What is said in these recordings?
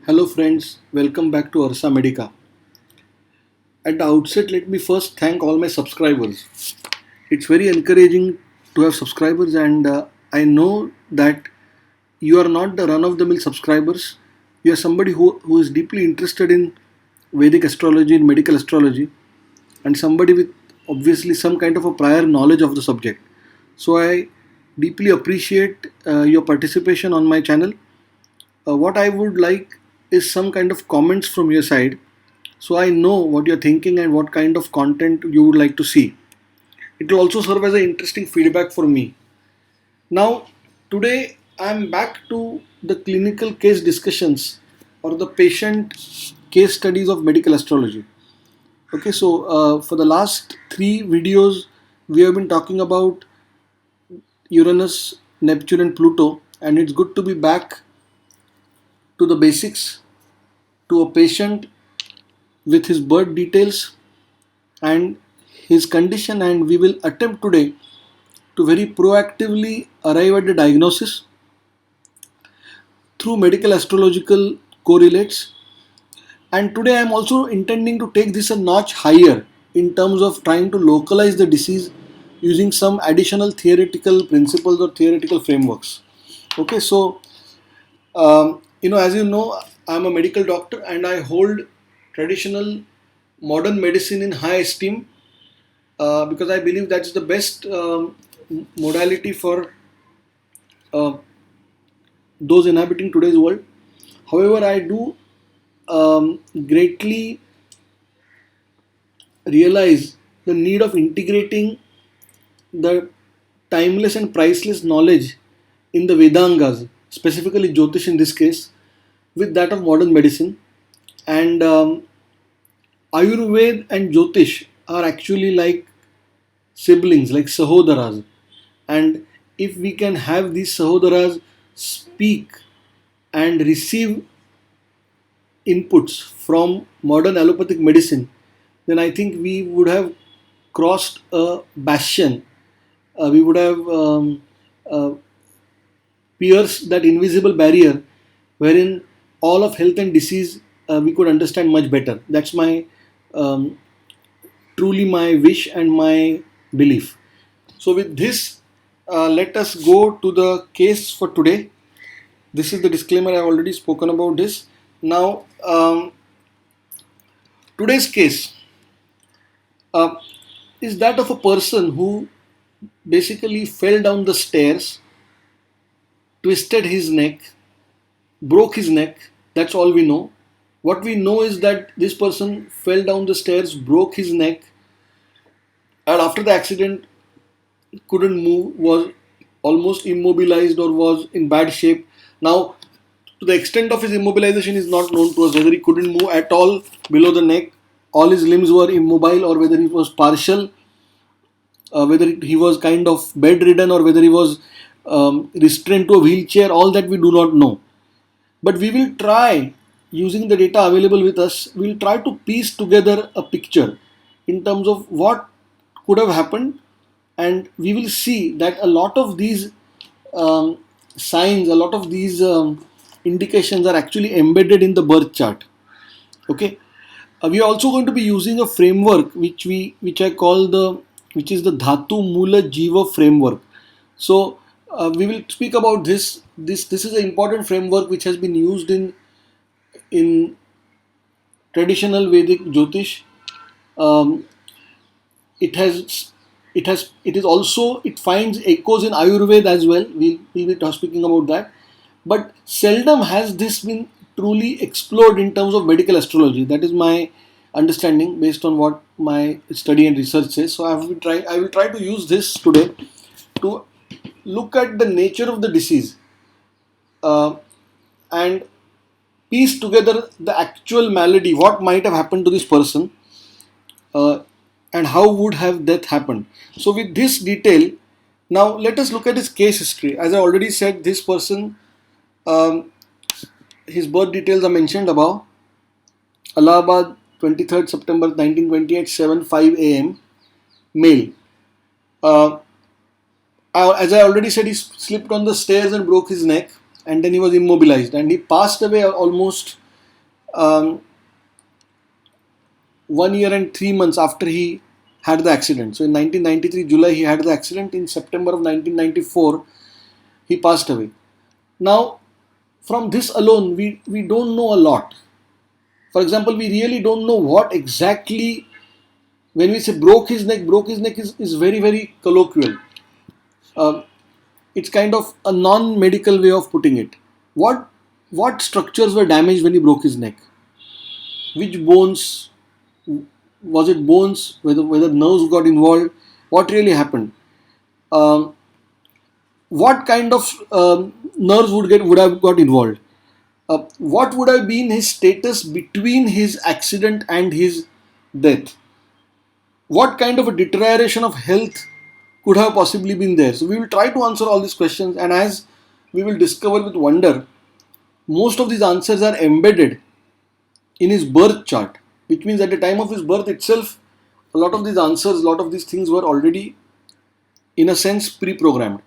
Hello friends, welcome back to Ursa Medica. At the outset, let me first thank all my subscribers. It's very encouraging to have subscribers, and I know that you are not the run of the mill subscribers. You are somebody who is deeply interested in Vedic astrology, in medical astrology, and somebody with obviously some kind of a prior knowledge of the subject. So I deeply appreciate your participation on my channel. What I would like is some kind of comments from your side so I know what you're thinking and what kind of content you would like to see. It will also serve as an interesting feedback for me. Now, today I'm back to the clinical case discussions or the patient case studies of medical astrology. Okay, so for the last three videos, we have been talking about Uranus, Neptune, and Pluto, and it's good to be back to the basics to a patient with his birth details and his condition, and we will attempt today to very proactively arrive at the diagnosis through medical astrological correlates. And today I am also intending to take this a notch higher in terms of trying to localize the disease using some additional theoretical principles or theoretical frameworks. Okay, so as you know, I am a medical doctor and I hold traditional modern medicine in high esteem because I believe that's the best modality for uh, those inhabiting today's world. However, I do greatly realize the need of integrating the timeless and priceless knowledge in the Vedangas, specifically Jyotish in this case, with that of modern medicine. And Ayurveda and Jyotish are actually like siblings, like Sahodaras. And if we can have these Sahodaras speak and receive inputs from modern allopathic medicine, then I think we would have crossed a bastion. We would have uh, pierced that invisible barrier wherein all of health and disease we could understand much better. That's my um, truly my wish and my belief. So, with this, let us go to the case for today. This is the disclaimer. I've already spoken about this. Now, today's case uh, is that of a person who basically fell down the stairs, twisted his neck, broke his neck. That's all we know. What we know is that this person fell down the stairs, broke his neck, and after the accident couldn't move, was almost immobilized or was in bad shape. Now, to the extent of his immobilization is not known to us, whether he couldn't move at all below the neck, all his limbs were immobile, or whether he was partial, whether he was kind of bedridden, or whether he was restrained to a wheelchair. All that we do not know. But we will try, using the data available with us, we will try to piece together a picture in terms of what could have happened, and we will see that a lot of these um, signs, a lot of these indications are actually embedded in the birth chart. Okay, we are also going to be using a framework which I call which is the Dhatu Mula Jiva framework. So we will speak about this. This is an important framework which has been used in traditional Vedic Jyotish. Um, it has it is also, it finds echoes in Ayurveda as well. We'll be speaking about that, but seldom has this been truly explored in terms of medical astrology. That is my understanding based on what my study and research says. So I will try to use this today to look at the nature of the disease uh, and piece together the actual malady, what might have happened to this person, uh, and how would have death happened. So with this detail, now let us look at his case history. As I already said, this person, um, his birth details are mentioned above. Allahabad, 23rd September 1928, 7:05 a.m. Male. Uh, as I already said, he slipped on the stairs and broke his neck, and then he was immobilized, and he passed away almost um, 1 year and 3 months after he had the accident. So in 1993 July he had the accident. In September of 1994 he passed away. Now from this alone we don't know a lot. For example, we really don't know what exactly, when we say broke his neck is very, very colloquial. Um, it's kind of a non-medical way of putting it. What what structures were damaged when he broke his neck? Which bones? Was it bones? Whether nerves got involved? What really happened? Um, what kind of nerves would have got involved? What would have been his status between his accident and his death? What kind of a deterioration of health could have possibly been there? So we will try to answer all these questions, and as we will discover with wonder, most of these answers are embedded in his birth chart, which means at the time of his birth itself, a lot of these answers, a lot of these things were already, in a sense, pre-programmed.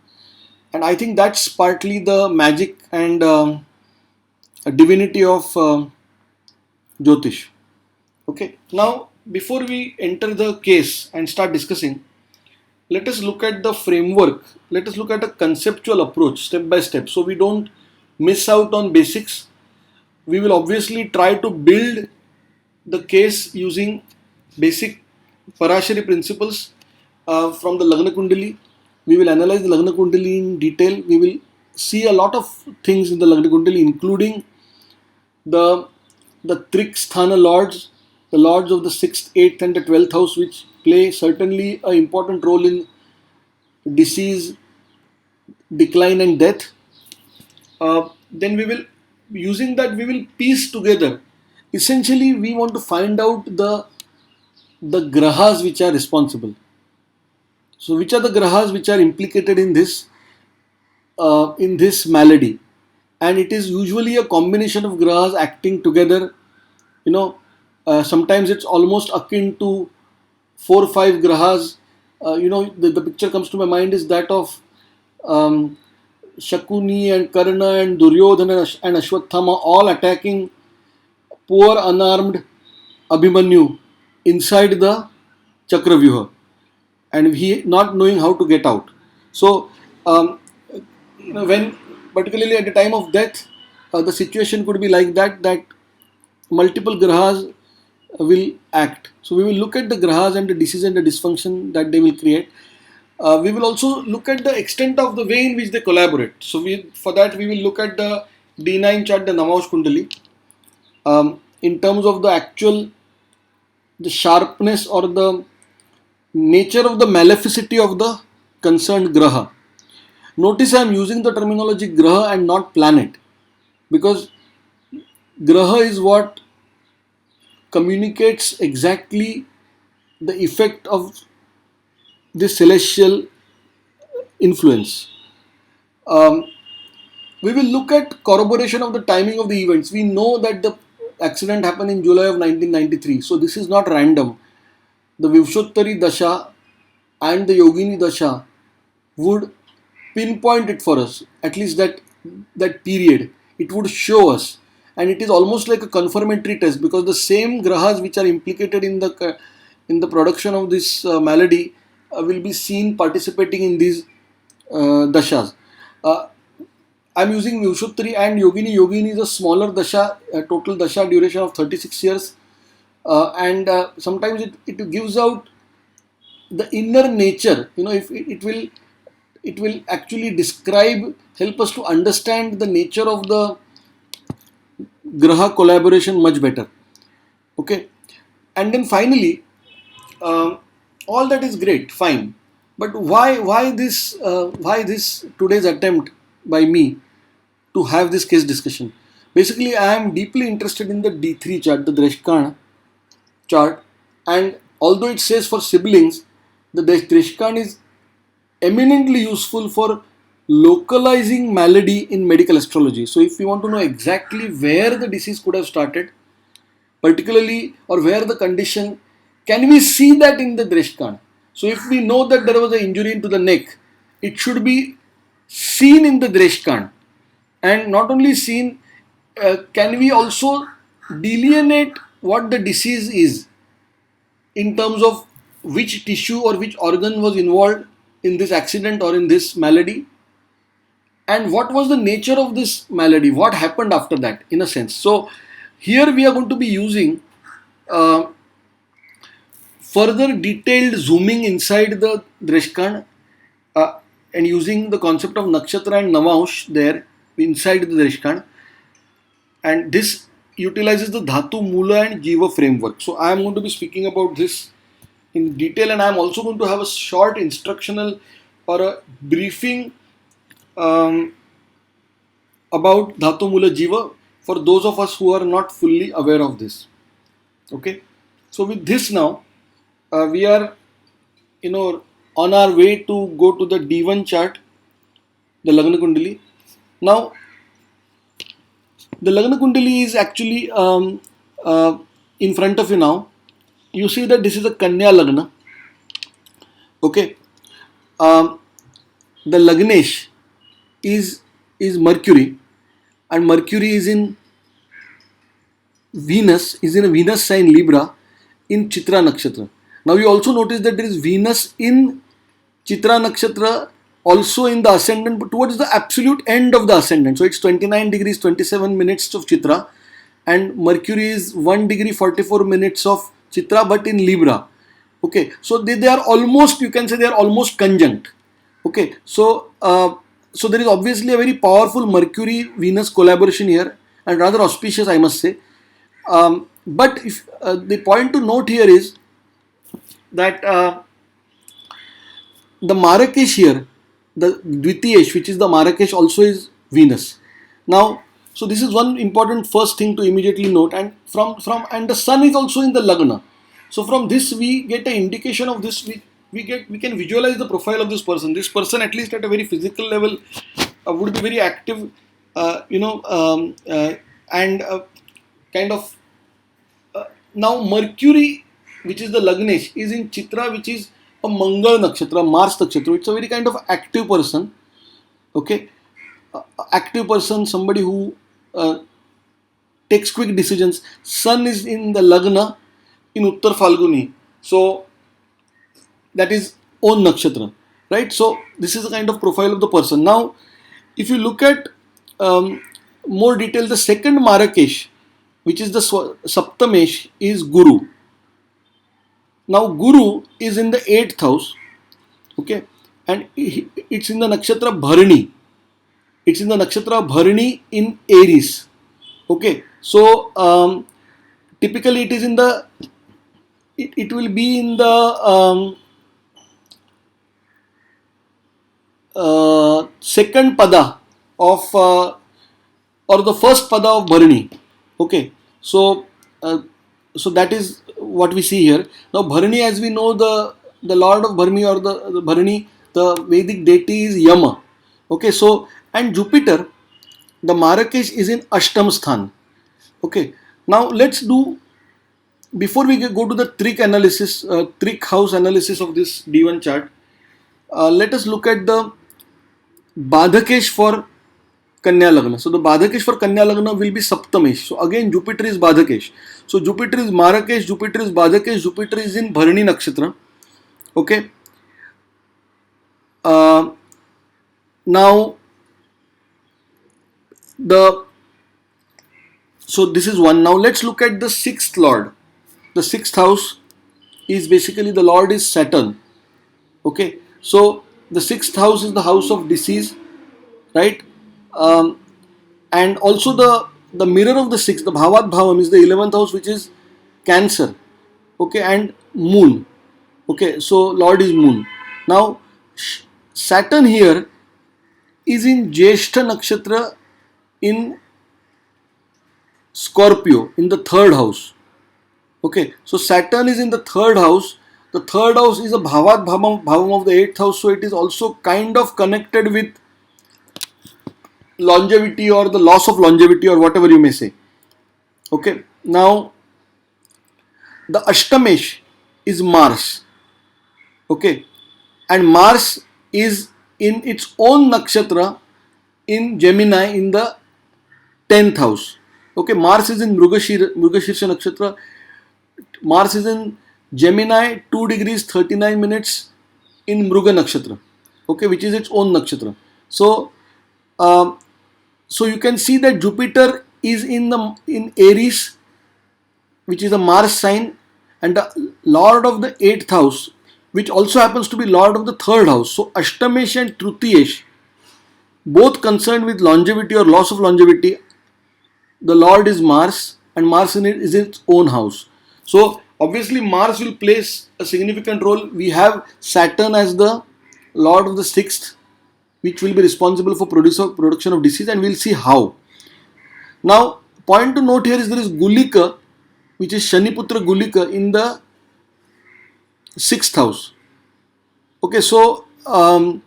And I think that's partly the magic and divinity of Jyotish. Okay, now before we enter the case and start discussing, let us look at the framework. Let us look at a conceptual approach step by step so we don't miss out on basics. We will obviously try to build the case using basic Parashari principles from the Lagna Kundali. We will analyze the Lagna Kundali in detail. We will see a lot of things in the Lagna Kundali, including the the Triksthana lords, the lords of the 6th, 8th, and the 12th house, which play certainly an important role in disease, decline, and death. Then we will, using that, we will piece together. Essentially, we want to find out the grahas which are responsible. So, which are the grahas which are implicated in this malady? And it is usually a combination of grahas acting together. You know, sometimes it's almost akin to 4 or 5 grahas. The picture comes to my mind is that of um, Shakuni and Karna and Duryodhana and Ashwathama all attacking poor unarmed Abhimanyu inside the Chakravyuha, and he not knowing how to get out. So, when particularly at the time of death, the situation could be like that multiple grahas will act. So we will look at the grahas and the disease and the dysfunction that they will create. We will also look at the extent of the way in which they collaborate. So for that we will look at the D9 chart, the Namaos Kundali, in terms of the sharpness or the nature of the maleficity of the concerned graha. Notice I am using the terminology graha and not planet, because graha is what communicates exactly the effect of this celestial influence. Um, we will look at corroboration of the timing of the events. We know that the accident happened in July of 1993, so this is not random. The Vivshottari Dasha and the Yogini Dasha would pinpoint it for us, at least that period. It would show us, and it is almost like a confirmatory test, because the same grahas which are implicated in the production of this malady will be seen participating in these dashas. Uh, I'm using Vivshottari and Yogini. Yogini is a smaller dasha, total dasha duration of 36 years, and sometimes it gives out the inner nature. If it will actually help us to understand the nature of the graha collaboration much better. Okay, and then finally, um, all that is great, fine, but why this today's attempt by me to have this case discussion? Basically, I am deeply interested in the D3 chart, the Dreshkan chart, and although it says for siblings, the Dreshkan is eminently useful for localizing malady in medical astrology. So, if we want to know exactly where the disease could have started, particularly, or where the condition, can we see that in the Dreshkan? So, if we know that there was an injury into the neck, it should be seen in the Dreshkan, and not only seen, can we also delineate what the disease is in terms of which tissue or which organ was involved in this accident or in this malady, and what was the nature of this malady, what happened after that, in a sense. So here we are going to be using uh, further detailed zooming inside the Dreshkan, and using the concept of nakshatra and navamsh there inside the Dreshkan, and this utilizes the Dhatu Mula and Jiva framework. So I am going to be speaking about this in detail, and I am also going to have a short instructional or a briefing um, about Dhatu Mula Jiva for those of us who are not fully aware of this. Okay, so with this now, we are, on our way to go to the D1 chart, the Lagna Kundali. Now, the Lagna Kundali is actually in front of you now. You see that this is a Kanya Lagna. Okay, um, the Lagnesh is Mercury, and Mercury is in Venus, is in a Venus sign Libra in Chitra Nakshatra. Now you also notice that there is Venus in Chitra Nakshatra also in the ascendant, but towards the absolute end of the ascendant. So it's 29 degrees 27 minutes of Chitra, and Mercury is 1 degree 44 minutes of Chitra, but in Libra. Okay, so they are almost, you can say they are almost conjunct. Okay, so there is obviously a very powerful Mercury Venus collaboration here, and rather auspicious, I must say. But if the point to note here is that the Marrakesh here, the Dvitiyesh, which is the Marrakesh, also is Venus. Now, so this is one important first thing to immediately note, and and the Sun is also in the Lagna. So from this we get an indication of this. We can visualize the profile of this person. This person, at least at a very physical level, would be very active, and kind of. Now Mercury, which is the Lagnesh, is in Chitra, which is a Mangal Nakshatra, Mars Nakshatra. It's a very kind of active person. Okay, active person, somebody who takes quick decisions. Sun is in the Lagna in Uttar Falguni, so that is own nakshatra, right? So this is a kind of profile of the person. Now, if you look at more detail, the second Marrakesh, which is the Saptamesh, is Guru. Now Guru is in the 8th house, okay, and it's in the nakshatra Bharani. It's in the nakshatra Bharani in Aries, okay. So typically it is in the it will be in the second pada of or the first pada of Bharani. Okay, so so that is what we see here. Now Bharani, as we know, the lord of Bharani, or the Bharani, the Vedic deity is Yama. Okay, so and Jupiter, the Marrakesh, is in Ashtam Sthan. Okay, now let's do, before we go to the trick analysis, trick house analysis of this D1 chart, let us look at the Badhakesh for Kanya Lagna. So the Badhakesh for Kanya Lagna will be Saptamesh. So again Jupiter is Badhakesh. So Jupiter is Marrakesh, Jupiter is Badhakesh, Jupiter is in Bharani Nakshatra. Okay. Now so this is one. Now let's look at the 6th lord. The 6th house is basically, the lord is Saturn. Okay. So the 6th house is the house of disease, right? And also the mirror of the 6th, the Bhavat Bhavam, is the 11th house, which is Cancer. Okay, and Moon. Okay, so Lord is Moon. Now Saturn here is in Jyeshtha Nakshatra in Scorpio, in the 3rd house. Okay, so Saturn is in the 3rd house. The 3rd house is a Bhavat Bhavam of the 8th house, so it is also kind of connected with longevity or the loss of longevity, or whatever you may say. Okay, now the Ashtamesh is Mars. Okay, and Mars is in its own nakshatra in Gemini in the 10th house. Okay, Mars is in Mrugashirsha Nakshatra. Mars is in Gemini, 2 degrees 39 minutes in Mruga Nakshatra. Okay, which is its own nakshatra. So, um, so you can see that Jupiter is in Aries, which is a Mars sign, and the Lord of the 8th house, which also happens to be Lord of the 3rd house. So Ashtamesh and Tritiyesh, both concerned with longevity or loss of longevity. The Lord is Mars, and Mars is its own house. So obviously Mars will place a significant role. We have Saturn as the Lord of the 6th, which will be responsible for production of disease, and we'll see how. Now, point to note here is there is Gulika, which is Shaniputra Gulika in the 6th house. Okay, so a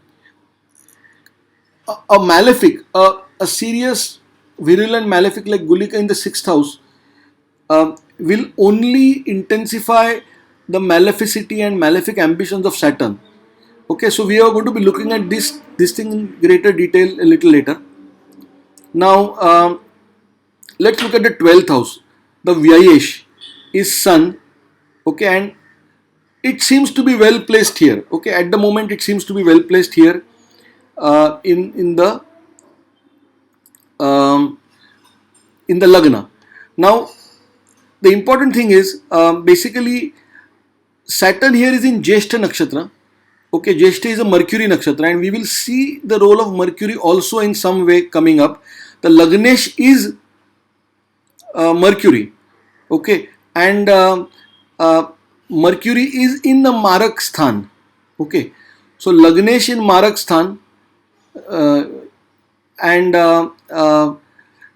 malefic, a serious virulent malefic like Gulika in the 6th house will only intensify the maleficity and malefic ambitions of Saturn. Okay, so we are going to be looking at this thing in greater detail a little later. Now, let's look at the 12th house. The Vyayesh is Sun. Okay, and it seems to be well placed here. Okay, at the moment it seems to be well placed here um, in the Lagna. Now, the important thing is basically Saturn here is in Jyeshtha Nakshatra. Okay, Jyeshtha is a Mercury Nakshatra, and we will see the role of Mercury also in some way coming up. The Lagnesh is Mercury. Okay, and Mercury is in the Marak Sthan. Okay, so Lagnesh in Marak Sthan, uh, and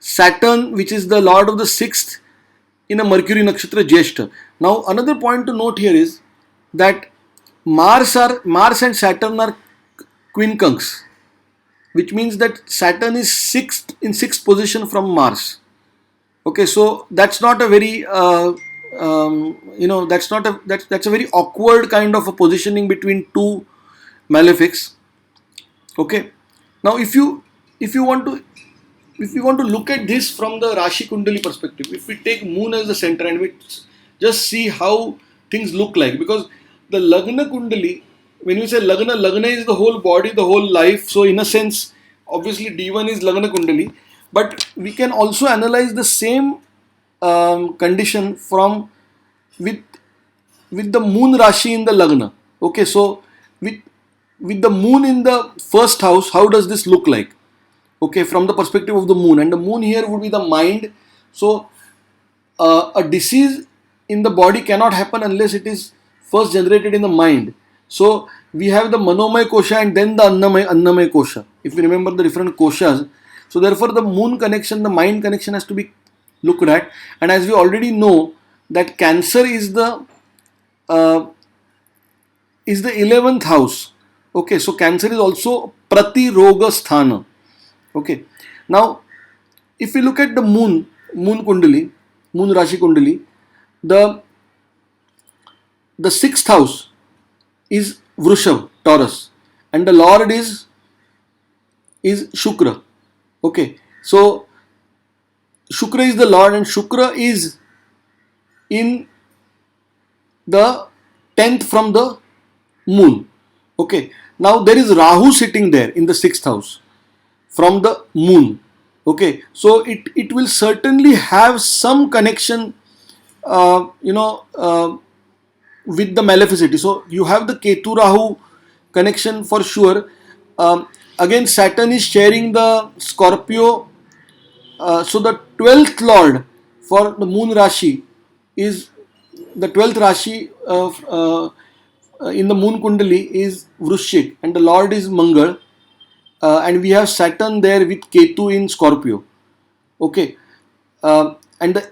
Saturn, which is the Lord of the 6th, in a Mercury Nakshatra Jyeshtha. Now, another point to note here is that Mars and Saturn are quincunx, which means that Saturn is sixth position from Mars. Okay, so that's not a very that's a very awkward kind of a positioning between two malefics. Okay, now if you want to look at this from the Rashi Kundali perspective, if we take Moon as the center and we just see how things look like, because the Lagna Kundali, when you say Lagna is the whole body, the whole life. So in a sense, obviously D1 is Lagna Kundali, but we can also analyze the same condition from with the Moon Rashi in the Lagna. Okay, so with the Moon in the first house, how does this look like? Okay, from the perspective of the Moon, and the Moon here would be the mind. So a disease in the body cannot happen unless it is first generated in the mind. So we have the Manomay Kosha and then the Annamay Kosha, if we remember the different koshas. So therefore the Moon connection, the mind connection has to be looked at. And as we already know that Cancer is the 11th house. Okay, so Cancer is also Prati Roga Sthana. Okay, now if we look at the Moon Kundali, Moon Rashi Kundali, the 6th house is Vrushav, Taurus, and the Lord is Shukra. Okay, so Shukra is the Lord, and Shukra is in the 10th from the Moon. Okay, now there is Rahu sitting there in the 6th house from the Moon. Okay, so it will certainly have some connection, with the maleficity. So you have the Ketu Rahu connection for sure. Again, Saturn is sharing the Scorpio. So the 12th Lord for the Moon Rashi is the 12th Rashi in the Moon Kundali is Vrushchik, and the Lord is Mangal. And we have Saturn there with Ketu in Scorpio. Okay, and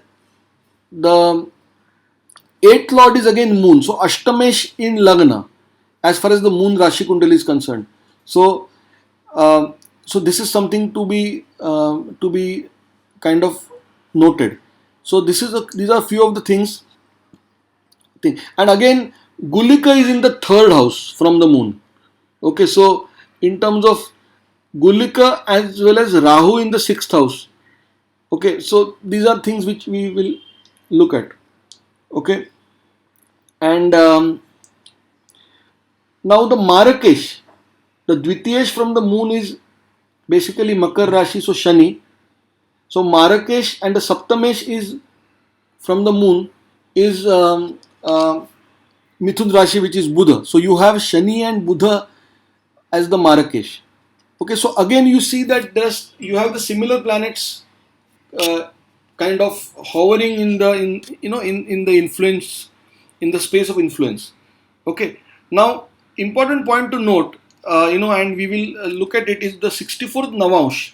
the 8th Lord is again Moon. So Ashtamesh in Lagna, as far as the Moon Rashi Kundali is concerned. So so this is something to be kind of noted. So these are a few of the things. And again, Gulika is in the 3rd house from the Moon. Okay, so in terms of Gulika as well as Rahu in the 6th house, Okay, so these are things which we will look at. Okay, and now the Marrakesh, the Dvitiyesh from the moon is basically Makar Rashi, so Shani. So Marrakesh and the Saptamesh is from the moon is Mithun Rashi, which is Buddha. So you have Shani and Buddha as the Marrakesh. Okay, so again you see that you have the similar planets uh, kind of hovering in the in the influence, in the space of influence. Okay, now important point to note, and we will look at it, is the 64th Navash,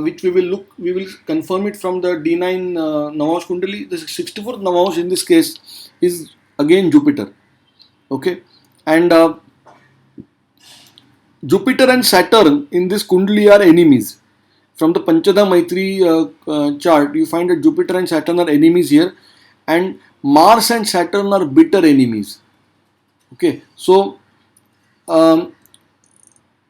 which we will confirm it from the D9 Navash Kundali. The 64th Navash in this case is again Jupiter. Okay, and Jupiter and Saturn in this Kundali are enemies. From the Panchada Maitri chart, you find that Jupiter and Saturn are enemies here, and Mars and Saturn are bitter enemies. Okay, so um,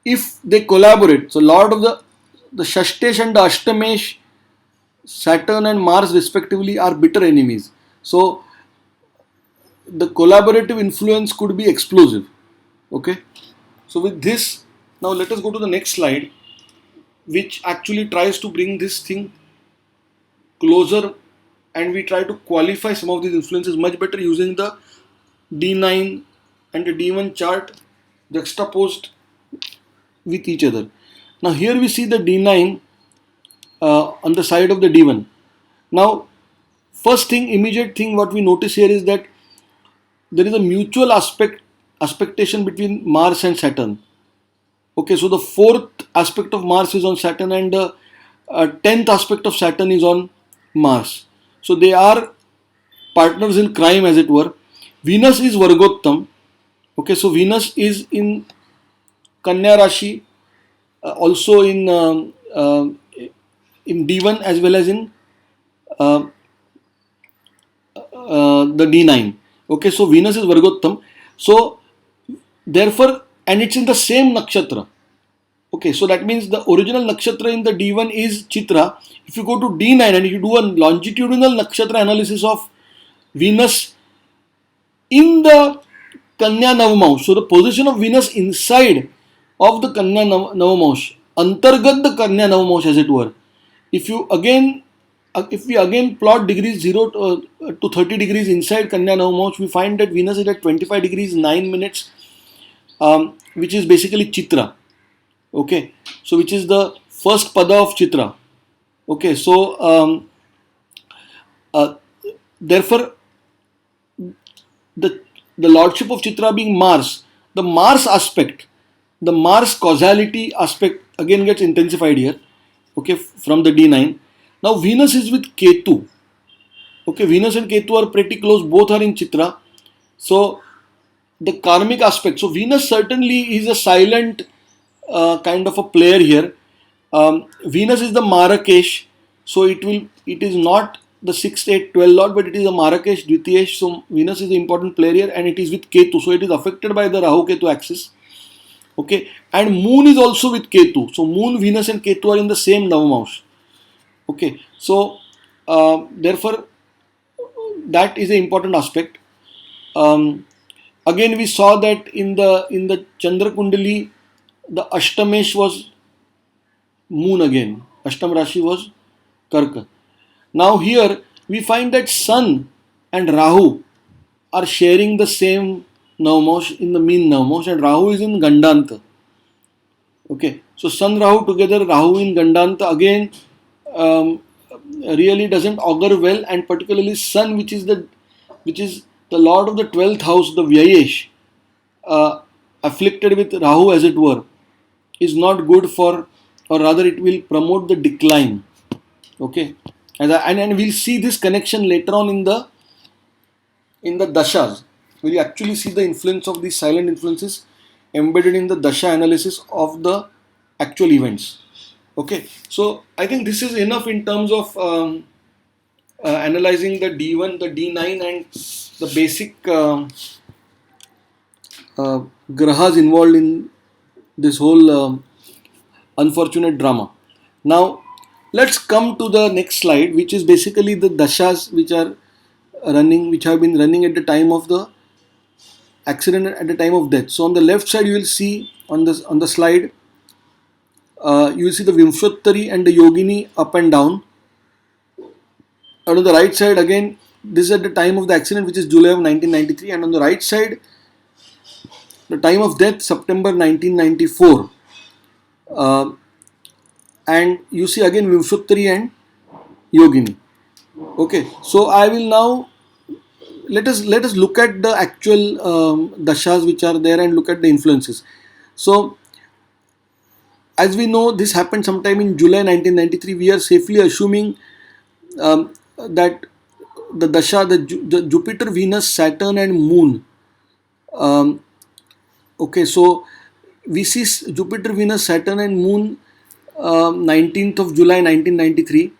if they collaborate, so Lord of the Shashtesh and the Ashtamesh, Saturn and Mars respectively, are bitter enemies. So the collaborative influence could be explosive. Okay, so with this, now let us go to the next slide, which actually tries to bring this thing closer, and we try to qualify some of these influences much better using the D9 and the D1 chart juxtaposed with each other. Now here we see the D9 on the side of the D1. Now first thing, immediate thing what we notice here is that there is a mutual aspectation between Mars and Saturn. Okay, so the fourth aspect of Mars is on Saturn, and the 10th aspect of Saturn is on Mars. So they are partners in crime, as it were. Venus is Vargottam. Okay, so Venus is in Kanya Rashi, also in D1 as well as in uh, the D9. Okay, so Venus is Vargottam. So therefore, and it's in the same nakshatra. Okay, so that means the original nakshatra in the D1 is Chitra. If you go to D9 and you do a longitudinal nakshatra analysis of Venus in the Kanya Navamaush, so the position of Venus inside of the Kanya Navamaush, Antargat the Kanya Navamaush, as it were. If you again, if we again plot degrees 0 to 30 degrees inside Kanya Navamaush, we find that Venus is at 25 degrees 9 minutes, which is basically Chitra. Okay, so which is the first pada of Chitra. Okay, so uh, therefore the lordship of Chitra being Mars, the Mars aspect, the Mars causality aspect again gets intensified here. Okay, from the D9. Now Venus is with Ketu. Okay, Venus and Ketu are pretty close, both are in Chitra. So the karmic aspect. So Venus certainly is a silent kind of a player here. Venus is the Marrakesh, so it is not the 6, 8, 12 lord, but it is a Marrakesh Dvitiyesh. So Venus is the important player here, and it is with Ketu, so it is affected by the Rahu Ketu axis. Okay, and Moon is also with Ketu. So Moon, Venus, and Ketu are in the same Navamaush. Okay, so therefore that is an important aspect. Again, we saw that in the Chandra Kundali, the Ashtamesh was Moon again. Ashtam Rashi was Karka. Now here we find that Sun and Rahu are sharing the same Navamaush in the mean Navamaush, and Rahu is in Gandanta. Okay, so Sun Rahu together, Rahu in Gandanta again really doesn't augur well, and particularly Sun, which is the lord of the 12th house, the Vyayesh, afflicted with Rahu, as it were, is not good for, or rather it will promote the decline. Okay, and we'll see this connection later on in the dashas. We'll actually see the influence of these silent influences embedded in the dasha analysis of the actual events. Okay, so I think this is enough in terms of analyzing the D1, the D9, and the basic grahas involved in this whole unfortunate drama. Now, Let's come to the next slide, which is basically the dashas which are running, which have been running at the time of the accident, at the time of death. So on the left side, you will see on the slide, you will see the Vimshottari and the Yogini up and down. And on the right side, again, this is at the time of the accident, which is July of 1993. And on the right side, the time of death, September 1994. Uh, and you see again Vimshottari and Yogini. Okay, so I will now let us look at the actual dashas which are there and look at the influences. So as we know, this happened sometime in July 1993. We are safely assuming that the dasha, the Jupiter, Venus, Saturn, and Moon. Um, okay, so we see Jupiter, Venus, Saturn, and Moon 19th of July 1993.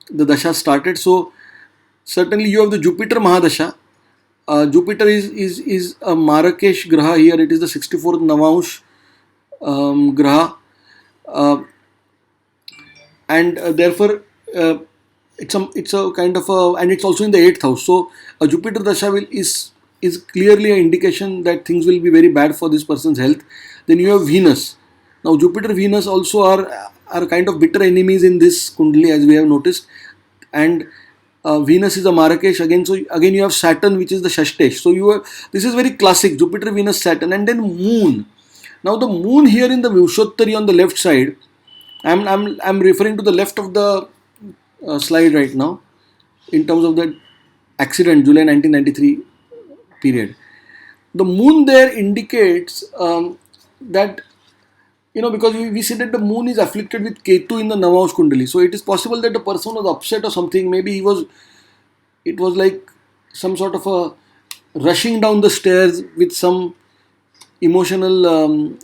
The dasha started. So certainly you have the Jupiter Mahadasha. Jupiter is a Marakesh Graha here. It is the 64th Navamsh Graha. And therefore it's a kind of a, and it's also in the 8th house. So a Jupiter dasha is clearly an indication that things will be very bad for this person's health. Then you have Venus. Now Jupiter, Venus also are kind of bitter enemies in this kundali, as we have noticed. And Venus is a Marakesh again. So again you have Saturn, which is the Shashtesh. So you have, this is very classic, Jupiter, Venus, Saturn. And then Moon. Now the Moon here in the Vimshottari on the left side, I'm referring to the left of the slide right now in terms of the accident, July 1993 period. The Moon there indicates that, because we see that the Moon is afflicted with Ketu in the Navamsh Kundali. So it is possible that the person was upset or something. Maybe it was like some sort of a rushing down the stairs with some emotional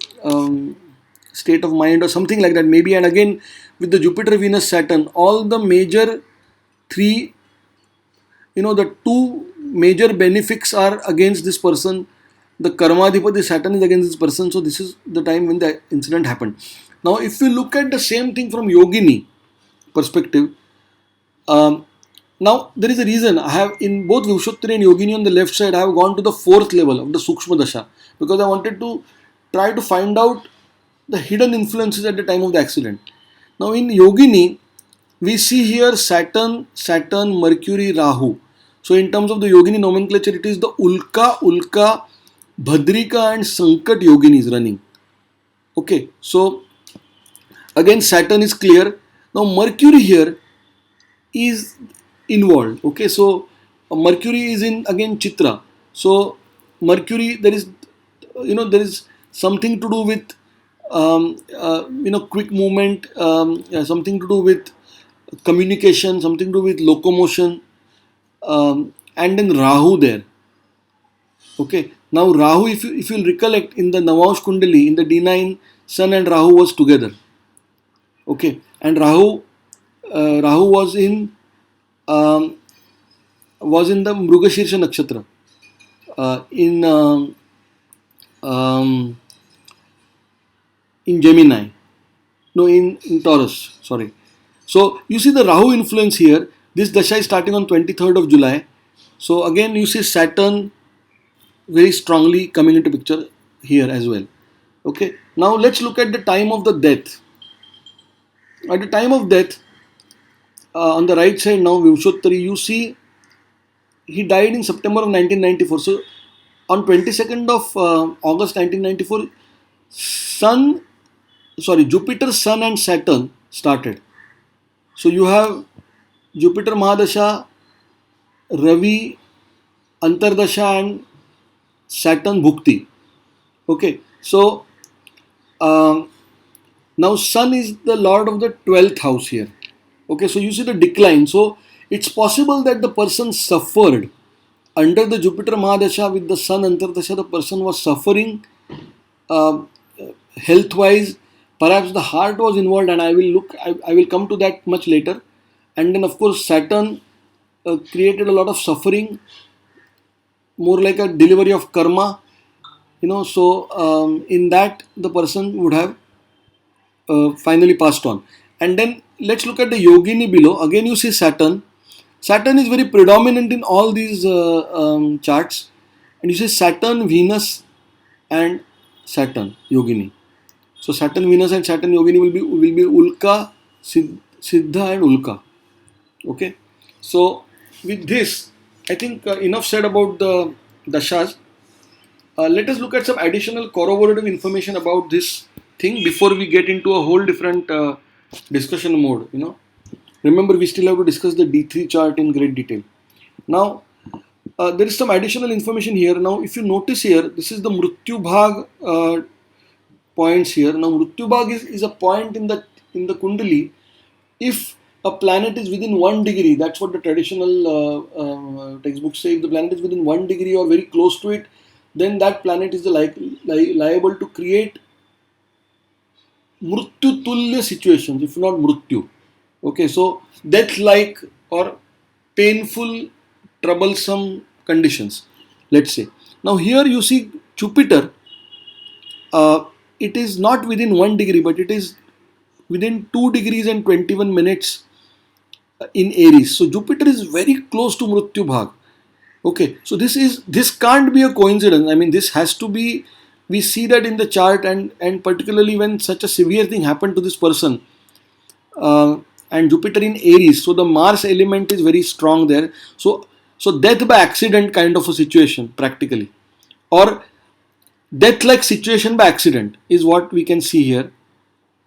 state of mind or something like that, maybe. And again, with the Jupiter, Venus, Saturn, all the major three, the two major benefics are against this person. The Karmadhipati Saturn is against this person. So this is the time when the incident happened. Now if you look at the same thing from Yogini perspective, now there is a reason I have, in both Vimshottari and Yogini on the left side, I have gone to the 4th level of the Sukshma Dasha, because I wanted to try to find out the hidden influences at the time of the accident. Now in Yogini, we see here Saturn, Mercury, Rahu. So in terms of the Yogini nomenclature, it is the Ulka, Bhadrika and Sankat Yoginis running. Okay, so again Saturn is clear. Now Mercury here is involved. Okay, so Mercury is in again Chitra. So Mercury, there is something to do with quick movement, something to do with communication, something to do with locomotion, and then Rahu there. Okay, now Rahu, if you'll recollect, in the Navamsh Kundali, in the D9, Sun and Rahu was together. Okay, and Rahu was in the Mrugashirsha Nakshatra, in Gemini, no, in Taurus, sorry. So you see the Rahu influence here. This dasha is starting on 23rd of July. So again you see Saturn very strongly coming into picture here as well. Okay, now let's look at the time of the death. At the time of death, on the right side now, Vimshottari, you see he died in September of 1994. So on 22nd of August 1994, Jupiter, Sun and Saturn started. So you have Jupiter Mahadasha, Ravi Antardasha and Saturn Bhukti. Okay, so now Sun is the lord of the 12th house here. Okay, so you see the decline. So it's possible that the person suffered under the Jupiter Mahadasha with the Sun Antardasha. The person was suffering health wise. Perhaps the heart was involved, and I will come to that much later. And then of course Saturn created a lot of suffering, more like a delivery of karma, so in that the person would have finally passed on. And then let's look at the Yogini below. Again, you see Saturn. Saturn is very predominant in all these charts. And you see Saturn, Venus, and Saturn, Yogini. So Saturn, Venus, and Saturn, Yogini will be Ulka, Siddha, and Ulka. Okay. So with this, I think enough said about the dashas. Let us look at some additional corroborative information about this thing before we get into a whole different discussion mode. Remember, we still have to discuss the D3 chart in great detail. Now, there is some additional information here. Now, if you notice here, this is the Mrityu Bhag points here. Now, Mrityu Bhag is a point in the Kundali. If a planet is within 1 degree, that's what the traditional textbooks say. If the planet is within 1 degree or very close to it, then that planet is liable to create Mrityu Tulya situations, if not Mrityu. Okay, so death-like or painful, troublesome conditions, let's say. Now here you see Jupiter, it is not within 1 degree, but it is within 2 degrees and 21 minutes in Aries. So Jupiter is very close to Mrityu Bhag. Okay, so this can't be a coincidence. I mean, this has to be. We see that in the chart, and particularly when such a severe thing happened to this person, and Jupiter in Aries, so the Mars element is very strong there. So death by accident kind of a situation practically, or death-like situation by accident is what we can see here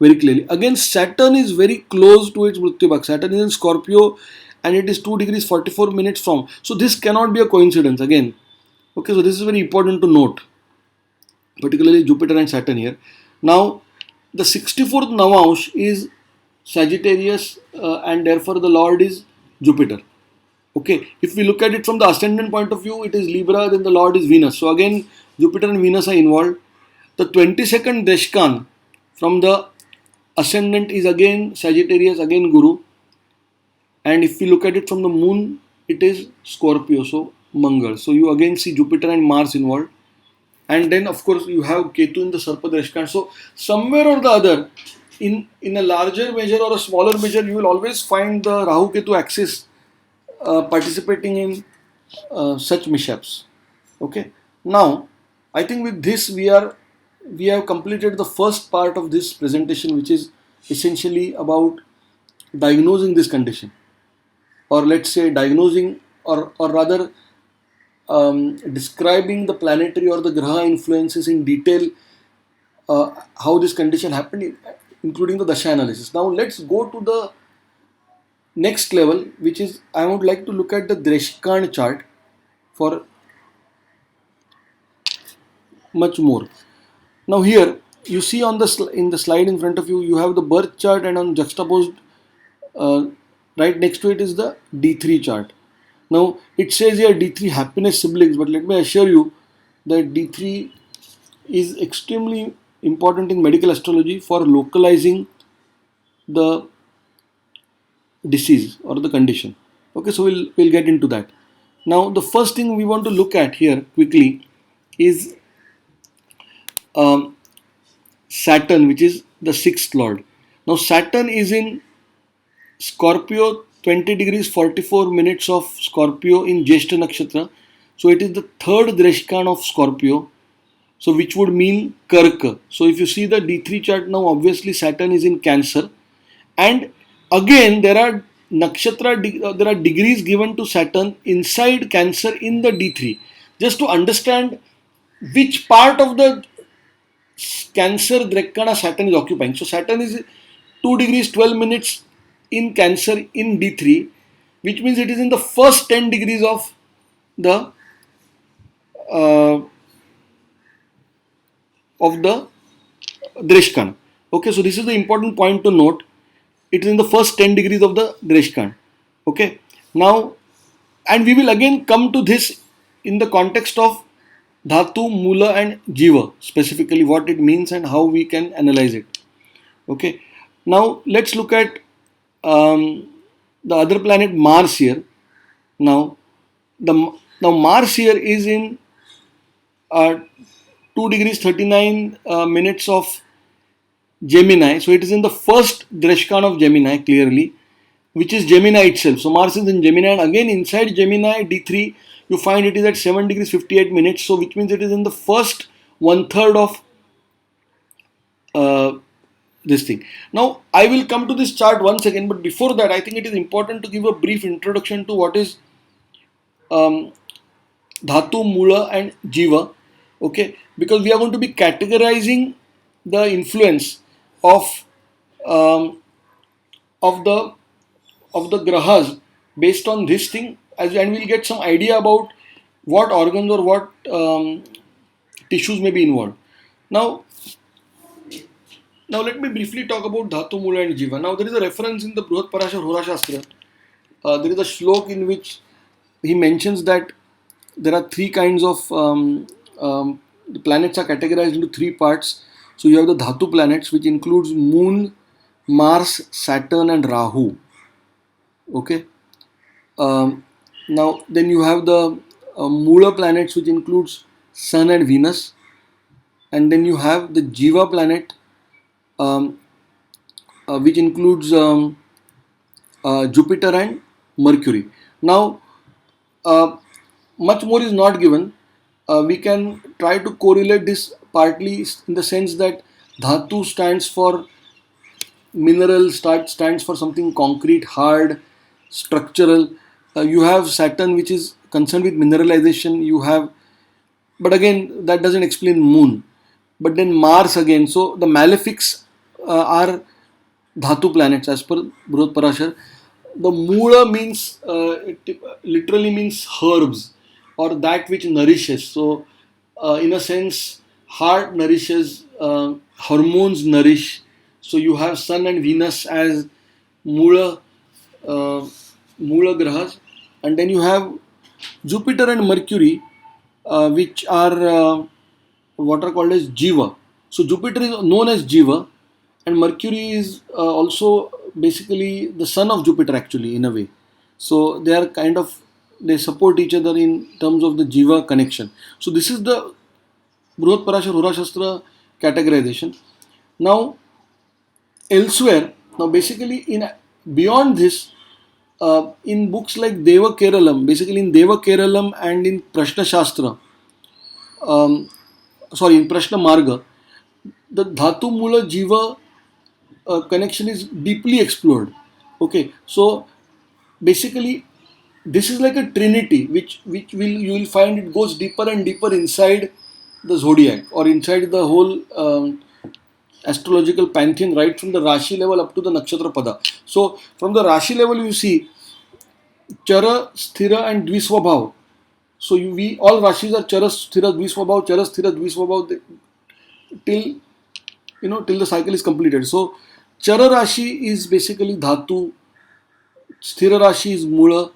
very clearly. Again, Saturn is very close to its Mrityu Bhag. Saturn is in Scorpio, and it is 2 degrees 44 minutes from. So this cannot be a coincidence again. Okay, so this is very important to note, particularly Jupiter and Saturn here. Now, the 64th Navash is Sagittarius, and therefore the Lord is Jupiter. Okay, if we look at it from the ascendant point of view, it is Libra, then the Lord is Venus. So again, Jupiter and Venus are involved. The 22nd Deshkan from the ascendant is again Sagittarius, again Guru. And if we look at it from the moon, it is Scorpio, so Mangal. So you again see Jupiter and Mars involved. And then of course you have Ketu in the Sarpa Dreshkan. So somewhere or the other, in a larger measure or a smaller measure, you will always find the Rahu Ketu axis participating in such mishaps. Okay. Now, I think with this we have completed the first part of this presentation, which is essentially about diagnosing this condition, or let's say diagnosing, or rather describing the planetary or the graha influences in detail, how this condition happened, including the dasha analysis. Now let's go to the next level, which is I would like to look at the Dreshkan chart for much more. Now here you see on in the slide in front of you, you have the birth chart, and on juxtaposed uh, right next to it is the D3 chart. Now it says here D3 happiness siblings, but let me assure you that D3 is extremely important in medical astrology for localizing the disease or the condition. Okay, so we'll get into that. Now the first thing we want to look at here quickly is um, Saturn, which is the sixth lord. Now Saturn is in Scorpio, 20 degrees 44 minutes of Scorpio in Jyeshta Nakshatra. So it is the third Dreshkan of Scorpio. So which would mean Karka. So if you see the D3 chart now, obviously Saturn is in Cancer. And again there are there are degrees given to Saturn inside Cancer in the D3. Just to understand which part of the Cancer Drekana Saturn is occupying. So Saturn is 2 degrees 12 minutes in Cancer in D3, which means it is in the first 10 degrees of the uh, Dreshkan. Okay, so this is the important point to note. It is in the first 10 degrees of the Dreshkan. Okay, now, and we will again come to this in the context of Dhatu, Mula, and Jiva, specifically what it means and how we can analyze it. Okay, now let's look at the other planet Mars here. Now, now Mars here is in uh, 2 degrees 39 minutes of Gemini. So it is in the first Dreshkan of Gemini clearly, which is Gemini itself. So Mars is in Gemini, and again inside Gemini D3 you find it is at 7 degrees 58 minutes. So which means it is in the first one third of uh, this thing. Now I will come to this chart once again, but before that I think it is important to give a brief introduction to what is um, Dhatu, Mula and Jiva. Okay, because we are going to be categorizing the influence of um, of the grahas based on this thing, and we'll get some idea about what organs or what tissues may be involved. Now, let me briefly talk about Dhatu, Mula and Jiva. Now there is a reference in the Bruhat Parashar Hora Shastra. There is a shlok in which he mentions that there are three kinds of the planets are categorized into three parts. So you have the Dhatu planets, which includes Moon, Mars, Saturn, and Rahu. Okay. Now then you have the Mula planets, which includes Sun and Venus, and then you have the Jiva planet, um, which includes Jupiter and Mercury. Now, much more is not given. We can try to correlate this partly in the sense that Dhatu stands for mineral, stands for something concrete, hard, structural. You have Saturn, which is concerned with mineralization. You have, but again, that doesn't explain Moon. But then Mars again. So the malefics are Dhatu planets as per Bruhat Parashar. The Mula means, it literally means herbs or that which nourishes. So, in a sense, heart nourishes, hormones nourish. So you have Sun and Venus as Mula, uh, Mula grahas, and then you have Jupiter and Mercury, which are what are called as Jiva. So Jupiter is known as Jiva, and Mercury is also basically the son of Jupiter actually in a way. So they are kind of, they support each other in terms of the Jiva connection. So this is the Bruhat Parashar Hora Shastra categorization. Now elsewhere, now basically in beyond this, in books like Deva Keralam, basically in Deva Keralam and in Prashna Shastra, um, sorry, in Prashna Marga, the Dhatu Mula Jiva connection is deeply explored. Okay, so basically this is like a trinity which will you will find it goes deeper and deeper inside the zodiac or inside the whole astrological pantheon, right from the Rashi level up to the Nakshatra Pada. So from the Rashi level you see Chara, Sthira and Dviswabhav. So we all Rashis are Chara, Sthira, Dviswabhav, Chara, Sthira, Dviswabhav till till the cycle is completed. So Chara Rashi is basically Dhatu, Sthira Rashi is Mula,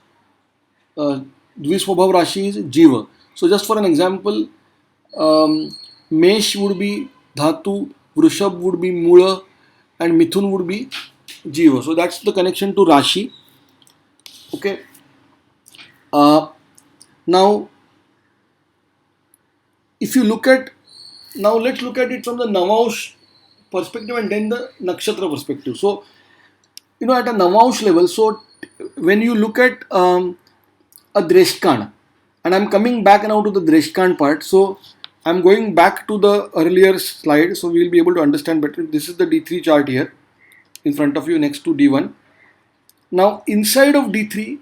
uh, Dviswabhav Rashi is Jiva. So just for an example, Mesh would be Dhatu, Vrishab would be Mula, and Mithun would be Jiva. So that's the connection to Rashi. Okay. Uh, Now, if you look at, now let's look at it from the Navaush perspective and then the Nakshatra perspective. So, at a Navaush level, so when you look at a Dreshkan, and I'm coming back now to the Dreshkan part, so I'm going back to the earlier slide, so we'll be able to understand better. This is the D3 chart here in front of you next to D1. Now, inside of D3,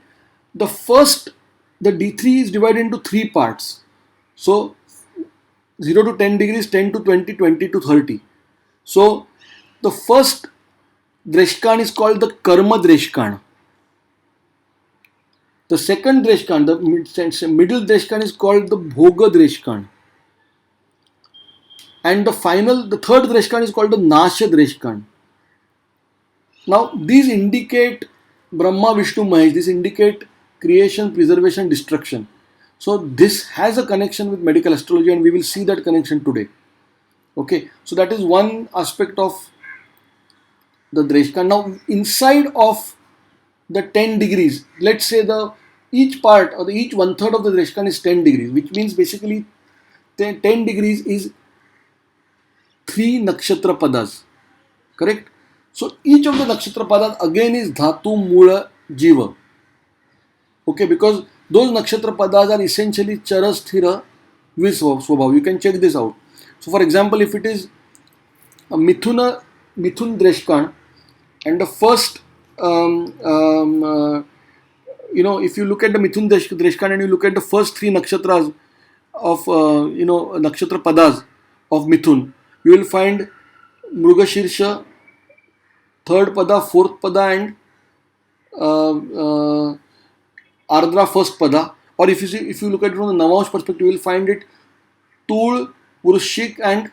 the D3 is divided into three parts. So 0 to 10 degrees, 10 to 20, 20 to 30. So the first Dreshkan is called the Karma Dreshkan. The second Dreshkan, the middle Dreshkan is called the Bhoga Dreshkan. And the third Dreshkan is called the Nasha Dreshkan. Now these indicate Brahma, Vishnu, Mahesh. These indicate creation, preservation, destruction. So this has a connection with medical astrology and we will see that connection today. Okay, so that is one aspect of the Dreshkan. Now inside of the 10 degrees, let's say each part or each one third of the Dreshkan is 10 degrees, which means basically 10 degrees is 3 nakshatra padas. correct? So each of the nakshatra padas again is dhatu, mula, jiva. Okay, because those nakshatra padas are essentially chara, sthira, svabhav. You can check this out. So for example, if it is a mithuna, mithun dreshkan, and the first if you look at the mithun dreshkan and you look at the first three nakshatras of nakshatra padas of mithun, you will find mrugashirsha, third pada, fourth pada, and ardra, first pada. Or if you look at it from the navash perspective, you will find it tul, vrushik, and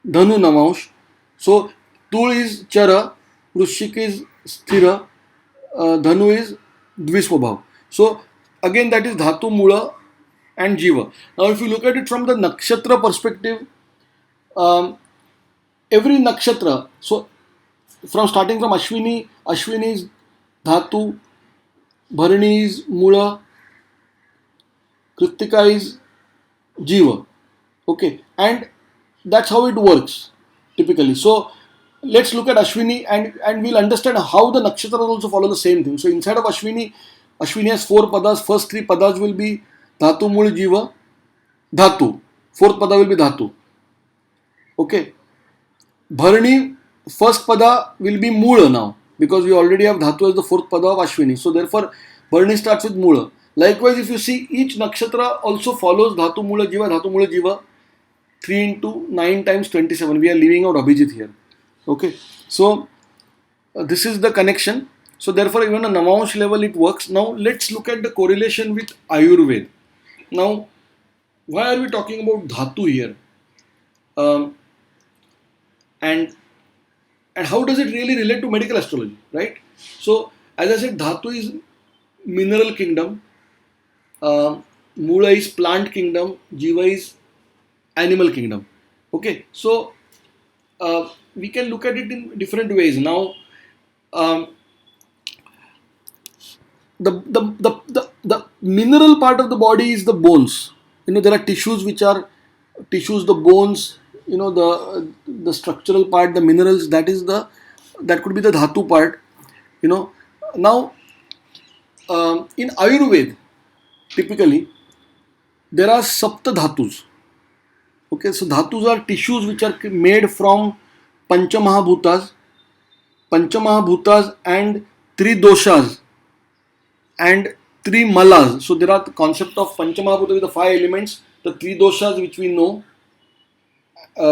dhanu namash. So tul is chara, vrushik is sthira, dhanu is dvisvabhav. So again, that is dhatu, mula, and jiva. Now if you look at it from the nakshatra perspective, every nakshatra, so starting from Ashwini is dhatu, Bharani is mula, Kritika is jiva. Okay, and that's how it works typically. So let's look at Ashwini and we'll understand how the nakshatras also follow the same thing. So inside of Ashwini has four padas. First three padas will be dhatu, mul, jiva, dhatu. Fourth pada will be dhatu. Okay. Bharani, first pada will be mula now, because we already have dhatu as the fourth pada of Ashwini. So therefore Bharani starts with mula. Likewise, if you see, each nakshatra also follows dhatu, mula, jiva, 3 into 9 times 27. We are leaving out Abhijit here. Okay. So this is the connection. So therefore even on Namavansh level it works. Now let's look at the correlation with Ayurveda. Now why are we talking about dhatu here? And how does it really relate to medical astrology, right? So as I said, dhatu is mineral kingdom, mula is plant kingdom, jiva is animal kingdom. Okay, so we can look at it in different ways. Now the mineral part of the body is the bones. There are tissues which are the bones, the structural part, the minerals, that could be the dhatu part. Now in Ayurveda typically there are sapta dhatus. Okay, so dhatus are tissues which are made from panchamahabhutas and three doshas and three malas. So there are the concept of panchamahabhuta with the 5 elements, the three doshas which we know,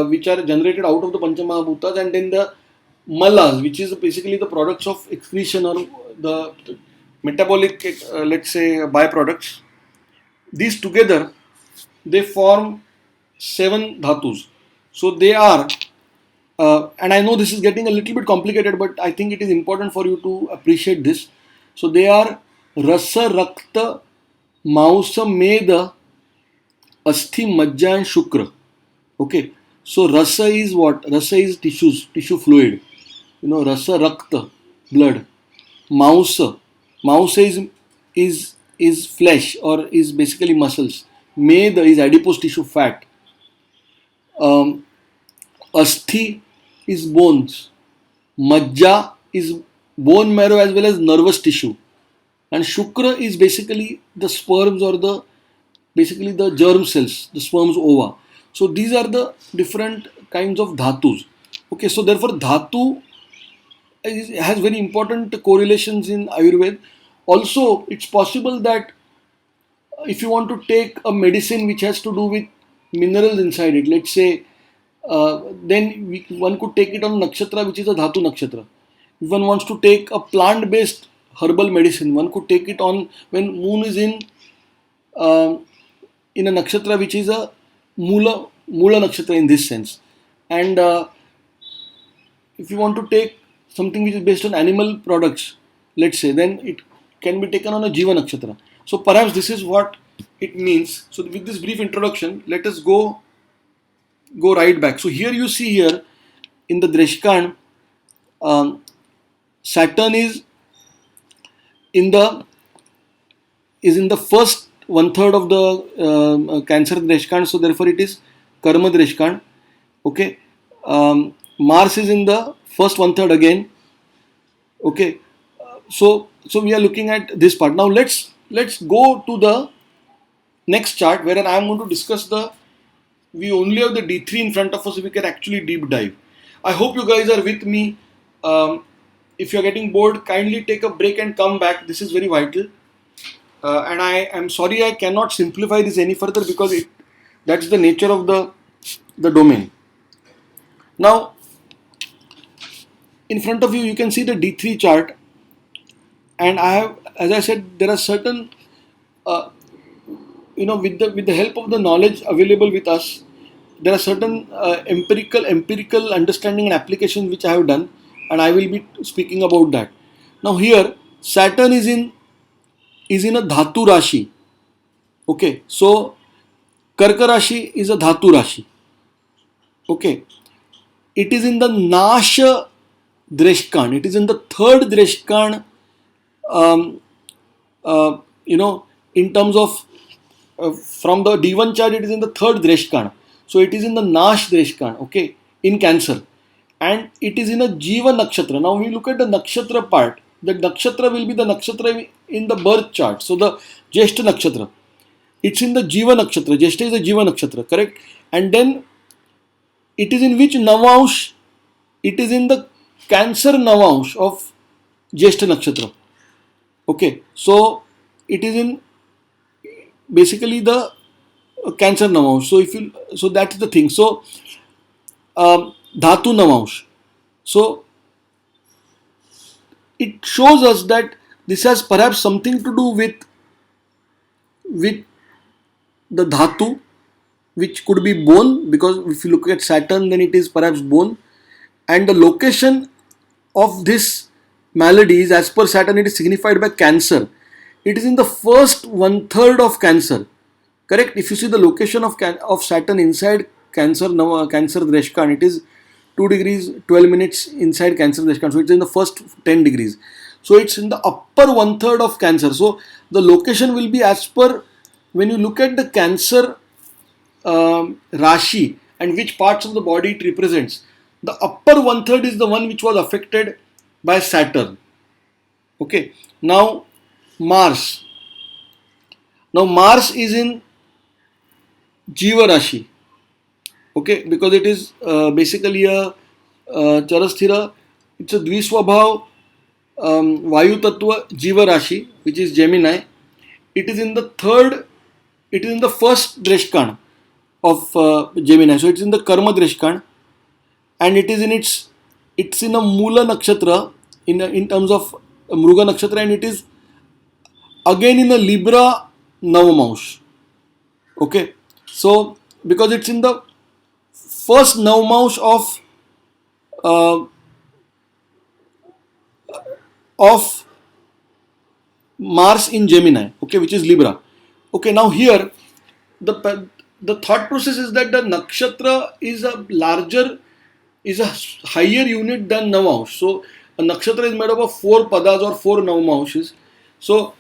which are generated out of the panchamahabhutas, and then the malas, which is basically the products of excretion or the metabolic, let's say, byproducts. These together they form 7 dhatus. So they are, and I know this is getting a little bit complicated, but I think it is important for you to appreciate this. So they are rasa, rakta, mausa, meda, asthi, majja, and shukra. Okay, so rasa is what? Rasa is tissue fluid. Rasa, rakta, blood. Mausa is flesh, or is basically muscles. Meda is adipose tissue, fat. Asthi is bones. Majja is bone marrow as well as nervous tissue. And shukra is basically the sperms, or the germ cells, the sperm's ova. So these are the different kinds of dhatus. Okay, so therefore dhatu has very important correlations in Ayurveda. Also, it's possible that if you want to take a medicine which has to do with minerals inside it, let's say, then one could take it on nakshatra, which is a dhatu nakshatra. If one wants to take a plant-based herbal medicine, one could take it on when moon is in a nakshatra which is a mula nakshatra in this sense. And if you want to take something which is based on animal products, let's say, then it can be taken on a jiva nakshatra. So perhaps this is what it means. So with this brief introduction, let us go right back. So here you see here in the Dreshkan, Saturn is in the first 1/3 of the Cancer Dreshkan, so therefore it is Karma Dreshkan. Okay, Mars is in the first one third again. Okay, so we are looking at this part. Now let's go to the next chart where I am going to discuss the. We only have the D3 in front of us, so we can actually deep dive. I hope you guys are with me. If you are getting bored, kindly take a break and come back. This is very vital. And I am sorry I cannot simplify this any further because that's the nature of the domain. Now, in front of you, you can see the D3 chart, and I have, as I said, there are certain, uh, with the help of the knowledge available with us, there are certain empirical understanding and application which I have done, and I will be speaking about that. Now here, Saturn is in a Dhatu Rashi. Okay, so Karka Rashi is a Dhatu Rashi. Okay, it is in the Nasha Dreshkan. It is in the third Dreshkan. Um, uh, you know, in terms of from the D1 chart, it is in the third Dreshkan. So it is in the Nash Dreshkan. Okay, in Cancer, and it is in a Jiva Nakshatra. Now we look at the Nakshatra part. The Nakshatra will be the Nakshatra in the birth chart. So the Jeshta Nakshatra. It's in the Jiva Nakshatra. Jeshta is the Jiva Nakshatra, correct? And then it is in which Navamsh? It is in the Cancer Navamsh of Jeshta Nakshatra. Okay, so it is in basically the Cancer Navamsh. So that's the thing. So Dhatu Navamsh. So it shows us that this has perhaps something to do with the Dhatu, which could be bone, because if you look at Saturn, then it is perhaps bone, and the location of this malady is, as per Saturn, it is signified by Cancer. It is in the first one third of Cancer, correct? If you see the location of Saturn inside Cancer Dreshkan, it is 2 degrees 12 minutes inside Cancer Dreshkan, so it's in the first 10 degrees. So it's in the upper one third of Cancer. So the location will be as per, when you look at the Cancer Rashi and which parts of the body it represents. The upper one third is the one which was affected by Saturn. Okay. Now Mars. Now Mars is in Jiva Rashi. Okay, because it is basically a Charasthira. It's a Dviswabhav Vayu Tattva Jiva Rashi, which is Gemini. It is in the third. It is in the first Dreshkan of Gemini. So it's in the Karma Dreshkan, and it's in a Mula Nakshatra in terms of Mruga Nakshatra, and it is again in a Libra Navamaush. Okay, so because it's in the first Navamaush uh, of Mars in Gemini. Okay, which is Libra. Okay, now here the thought process is that the nakshatra is a higher unit than Navamaush. So a nakshatra is made up of 4 padas or 4 Navamaushis. So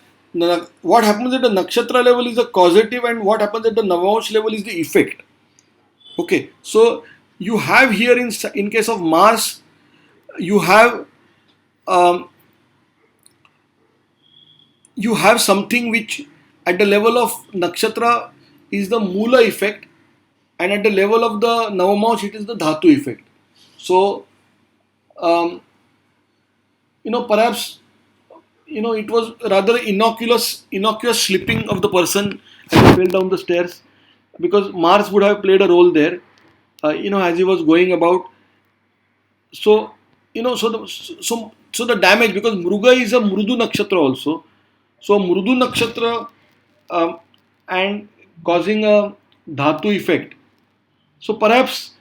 what happens at the nakshatra level is the causative, and what happens at the Navamaush level is the effect. Okay, so you have here in case of Mars, you have um, you have something which at the level of nakshatra is the Mula effect, and at the level of the Navamaush it is the Dhatu effect. So um, perhaps it was rather innocuous slipping of the person as he fell down the stairs, because Mars would have played a role there, as he was going about. So so the damage, because Mruga is a Mrudu Nakshatra also. So Mrudu Nakshatra um, and causing a Dhatu effect. So perhaps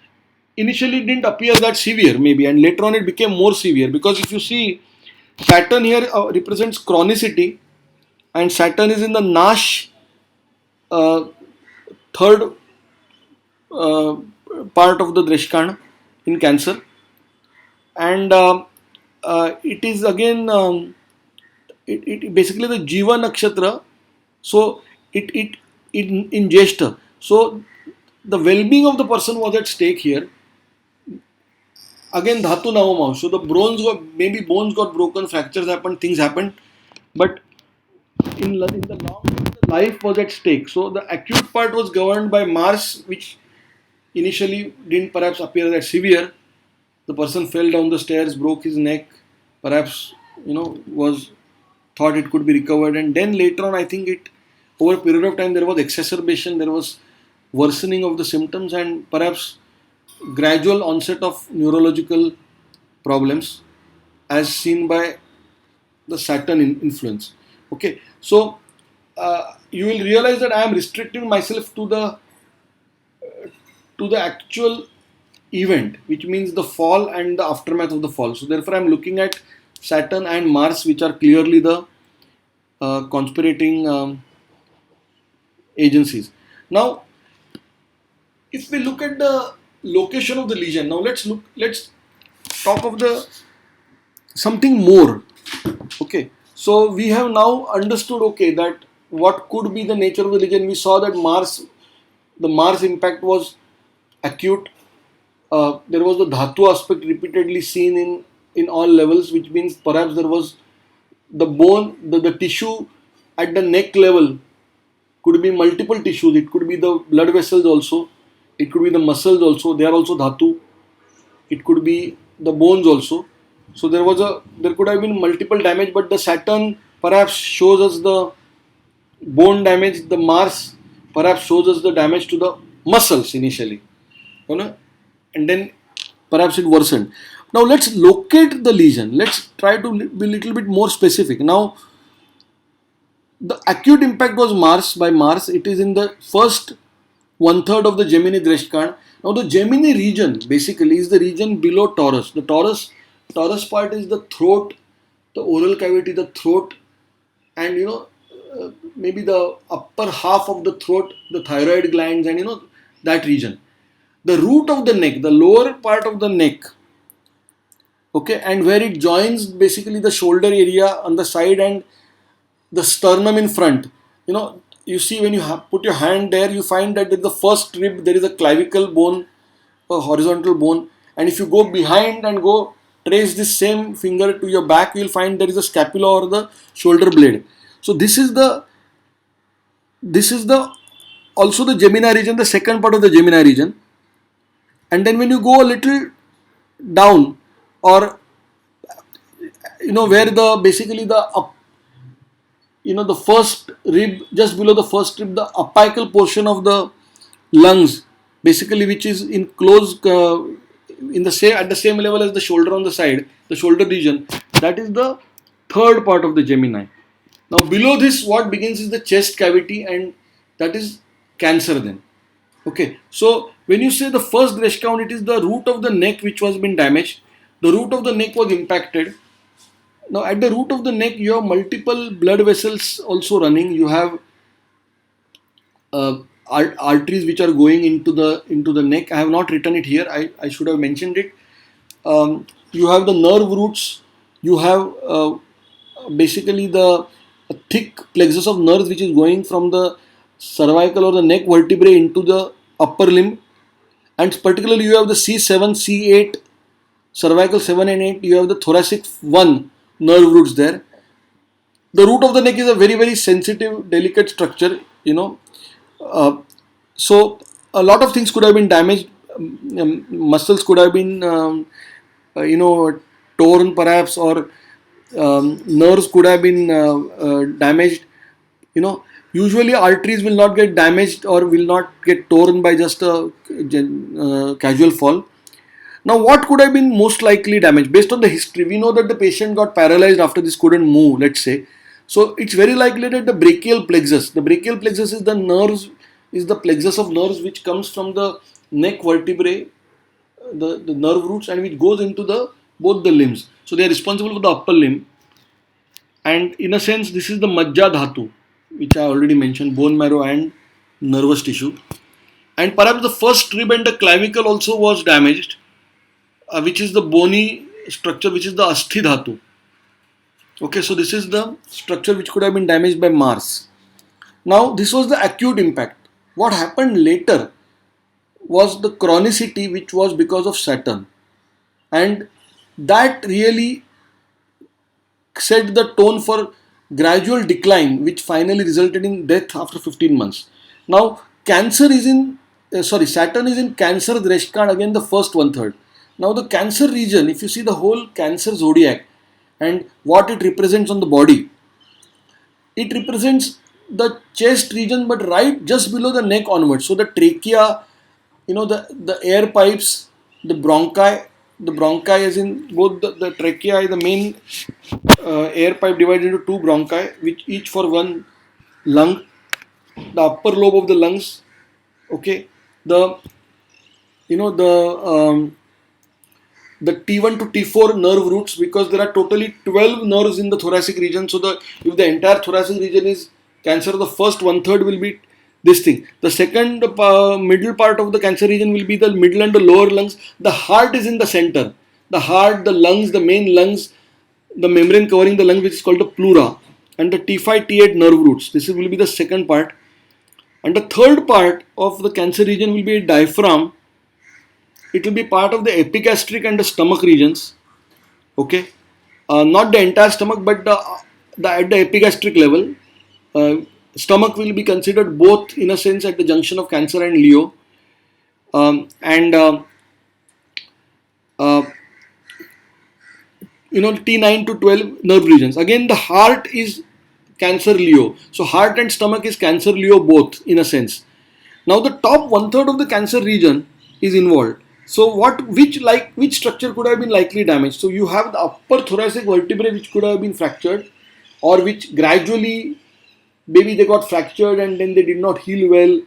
initially it didn't appear that severe, maybe, and later on it became more severe, because if you see, Saturn here represents chronicity, and Saturn is in the Nash uh, third uh, part of the Dreshkana in Cancer, and it is again it basically the Jiva Nakshatra. So it in Jeshta. So the well-being of the person was at stake here. again dhatu navama. So the bones got broken, fractures happened, things happened, but in the long run, the life was at stake. So the acute part was governed by Mars, which initially didn't perhaps appear that severe. The person fell down the stairs, broke his neck, perhaps was thought it could be recovered, and then later on, I think it over a period of time there was exacerbation, there was worsening of the symptoms, and perhaps gradual onset of neurological problems, as seen by the Saturn influence. Okay, so you will realize that I am restricting myself to the actual event, which means the fall and the aftermath of the fall. So therefore, I am looking at Saturn and Mars, which are clearly the conspirating agencies. Now, if we look at the location of the lesion, now let's talk of the something more. Okay, so we have now understood, okay, that what could be the nature of the lesion. We saw that the Mars impact was acute. There was the dhatu aspect repeatedly seen in all levels, which means perhaps there was the bone, the tissue at the neck level could be multiple tissues. It could be the blood vessels also. It could be the muscles also. They are also dhatu. It could be the bones also. So there could have been multiple damage, but the Saturn perhaps shows us the bone damage. The Mars perhaps shows us the damage to the muscles initially, and then perhaps it worsened. Now let's locate the lesion. Let's try to be a little bit more specific. Now the acute impact was by Mars. It is in the first one third of the Gemini Dreshkan. Now the Gemini region basically is the region below Taurus. The Taurus part is the throat, the oral cavity, the throat, and maybe the upper half of the throat, the thyroid glands, and that region. The root of the neck, the lower part of the neck, okay, and where it joins basically the shoulder area on the side and the sternum in front. You see when you put your hand there, you find that in the first rib there is a clavicle bone, a horizontal bone, and if you go behind and go trace this same finger to your back, you will find there is a scapula or the shoulder blade. So this is the also the Gemini region, the second part of the Gemini region. And then when you go a little down, or where the basically the up, the first rib, just below the first rib, the apical portion of the lungs, basically, which is in close in the same at the same level as the shoulder on the side, the shoulder region, that is the third part of the Gemini. Now below this, what begins is the chest cavity, and that is Cancer then. Okay, so when you say the first Dresch count, it is the root of the neck which was been damaged. The root of the neck was impacted. Now at the root of the neck, you have multiple blood vessels also running. You have arteries which are going into the neck. I have not written it here. I should have mentioned it. You have the nerve roots. You have basically the thick plexus of nerves which is going from the cervical or the neck vertebrae into the upper limb, and particularly you have the C7, C8, cervical 7 and 8. You have the thoracic 1 nerve roots there. The root of the neck is a very, very sensitive, delicate structure. So a lot of things could have been damaged. Muscles could have been torn perhaps, or nerves could have been damaged. Usually arteries will not get damaged or will not get torn by just a casual fall. Now what could have been most likely damaged? Based on the history, we know that the patient got paralyzed after this, couldn't move, let's say. So it's very likely that the brachial plexus is the nerves, is the plexus of nerves which comes from the neck vertebrae, the nerve roots, and which goes into both the limbs. So they are responsible for the upper limb. And in a sense, this is the Majja Dhatu, which I already mentioned, bone marrow and nervous tissue. And perhaps the first rib and the clavicle also was damaged, which is the bony structure, which is the Asthi Dhatu. Okay, so this is the structure which could have been damaged by Mars. Now, this was the acute impact. What happened later was the chronicity, which was because of Saturn. and that really set the tone for gradual decline, which finally resulted in death after 15 months. Now, Cancer is in Saturn is in Cancer Dresh card, again the first one third. Now, the Cancer region, if you see the whole Cancer zodiac and what it represents on the body, it represents the chest region, but right just below the neck onwards. So the trachea, the air pipes, the bronchi is in both the trachea is the main air pipe divided into two bronchi, which each for one lung, the upper lobe of the lungs, okay, the you know the T1 to T4 nerve roots, because there are totally 12 nerves in the thoracic region. So if the entire thoracic region is cancer, the first one third will be this thing. The second middle part of the cancer region will be the middle and the lower lungs. The heart is in the center. The heart, the lungs, the main lungs, the membrane covering the lung, which is called the pleura, and the T5, T8 nerve roots. This will be the second part. And the third part of the cancer region will be a diaphragm. It will be part of the epigastric and the stomach regions. Okay, not the entire stomach, but at the epigastric level. Stomach will be considered both in a sense at the junction of Cancer and Leo. And T9 to 12 nerve regions. Again, the heart is Cancer Leo. So heart and stomach is Cancer Leo both in a sense. Now the top one third of the cancer region is involved. So which structure could have been likely damaged? So you have the upper thoracic vertebrae which could have been fractured, or which gradually maybe they got fractured and then they did not heal well.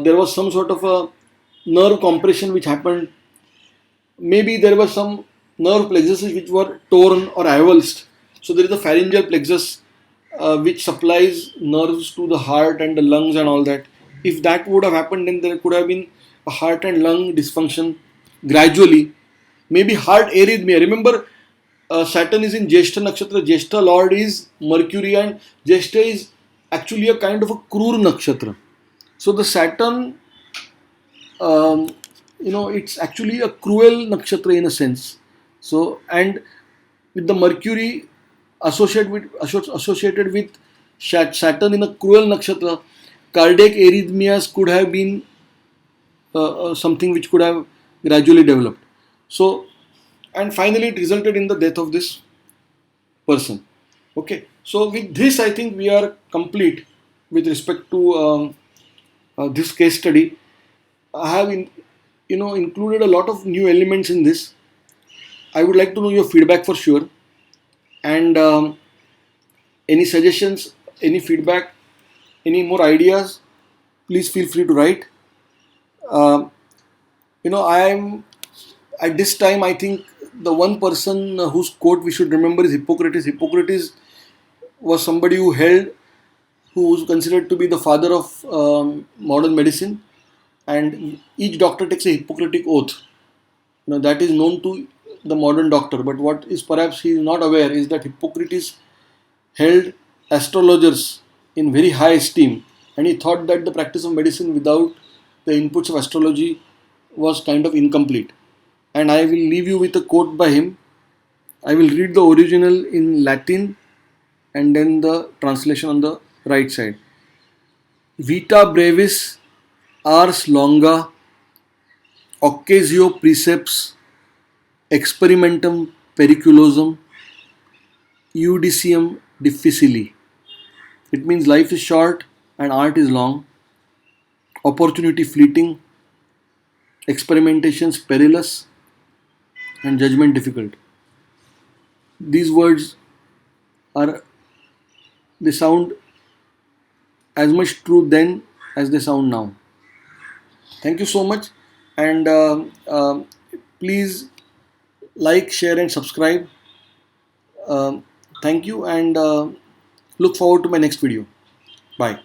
There was some sort of a nerve compression which happened. Maybe there was some nerve plexuses which were torn or avulsed. So there is a pharyngeal plexus which supplies nerves to the heart and the lungs and all that. If that would have happened, then there could have been a heart and lung dysfunction gradually. Maybe heart arrhythmia. Remember, Saturn is in Jyeshtha nakshatra. Jyeshtha lord is Mercury, and Jyeshtha is actually a kind of a Krur nakshatra. So the Saturn, it's actually a cruel nakshatra in a sense. So, and with the Mercury associated with Saturn in a cruel nakshatra, cardiac arrhythmias could have been something which could have gradually developed. So, and finally it resulted in the death of this person. Okay, so with this I think we are complete with respect to this case study. I have included a lot of new elements in this. I would like to know your feedback for sure, and any suggestions, any feedback, any more ideas, please feel free to write. I am at this time, I think the one person whose quote we should remember is Hippocrates. Hippocrates was somebody who was considered to be the father of modern medicine, and each doctor takes a Hippocratic oath. That is known to the modern doctor, but what is perhaps he is not aware is that Hippocrates held astrologers in very high esteem, and he thought that the practice of medicine without the inputs of astrology was kind of incomplete. And I will leave you with a quote by him. I will read the original in Latin and then the translation on the right side. Vita brevis ars longa occasio precepts experimentum periculosum judicium difficili. It means life is short and art is long, opportunity fleeting, experimentations perilous, and judgment difficult. These words they sound as much true then as they sound now. Thank you so much, and please like, share, and subscribe. Thank you, and look forward to my next video. Bye.